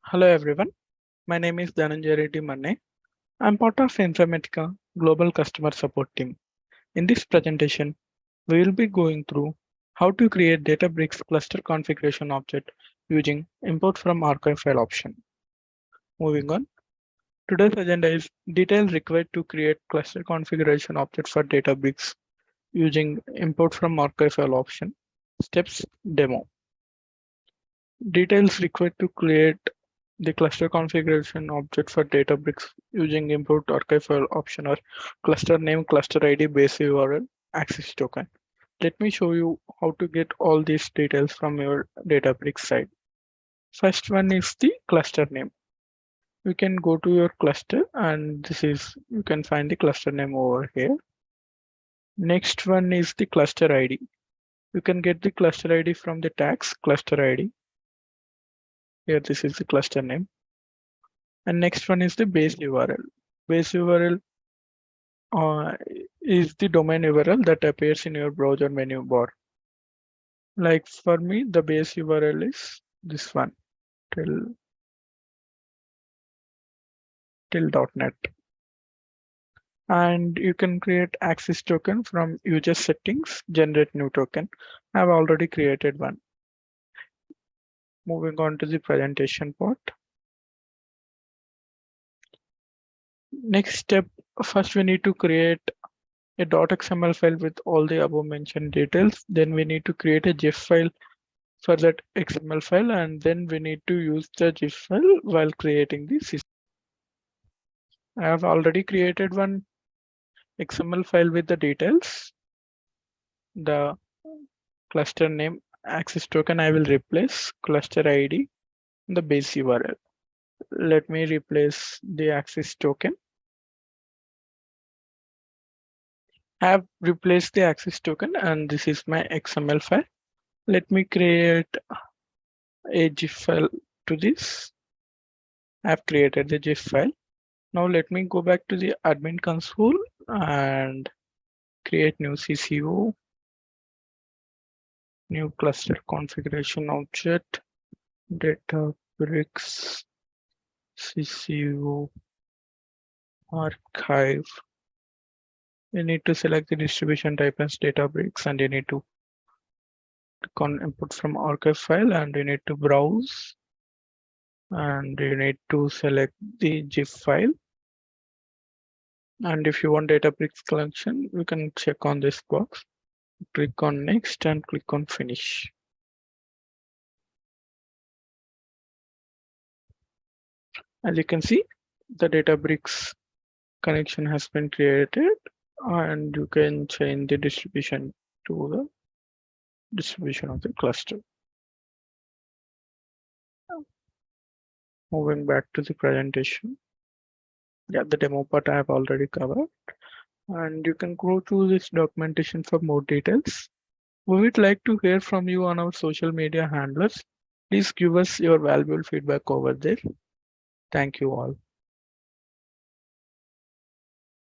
Hello everyone, my name is Dhananjay Reddy Manne. I'm part of Informatica Global Customer Support team. In this presentation, we will be going through how to create Databricks cluster configuration object using import from archive file option. Moving on, today's agenda is details required to create cluster configuration object for Databricks using import from archive file option. Steps demo. Details required to create the cluster configuration object for Databricks using import archive file option or cluster name, cluster ID, base URL, access token. Let me show you how to get all these details from your Databricks side. First one is the cluster name. You can go to your cluster and you can find the cluster name over here. Next one is the cluster ID. You can get the cluster ID from the tags cluster ID. Here, this is the cluster name. And next one is the base URL. Base URL is the domain URL that appears in your browser menu bar. Like for me, the base URL is this one, till.net. And you can create access token from user settings, generate new token. I've already created one. Moving on to the presentation part. Next step, first we need to create a .xml file with all the above mentioned details. Then we need to create a GIF file for that XML file, and then we need to use the GIF file while creating the system. I have already created one XML file with the details. The cluster name, access token, I will replace cluster ID, the base URL. Let me replace the access token. I have replaced the access token and this is my XML file. Let me create a GIF file to this. I have created the GIF file. Now let me go back to the admin console and create new CCO, new cluster configuration object, Databricks, CCO, archive. You need to select the distribution type as Databricks and you need to click on input from archive file and you need to browse and you need to select the GIF file. And if you want Databricks collection, you can check on this box. Click on next and click on finish. As you can see, the Databricks connection has been created and you can change the distribution to the distribution of the cluster. Moving back to the presentation. Yeah, the demo part I have already covered. And you can go through this documentation for more details. We would like to hear from you on our social media handlers. Please give us your valuable feedback over there. Thank you all.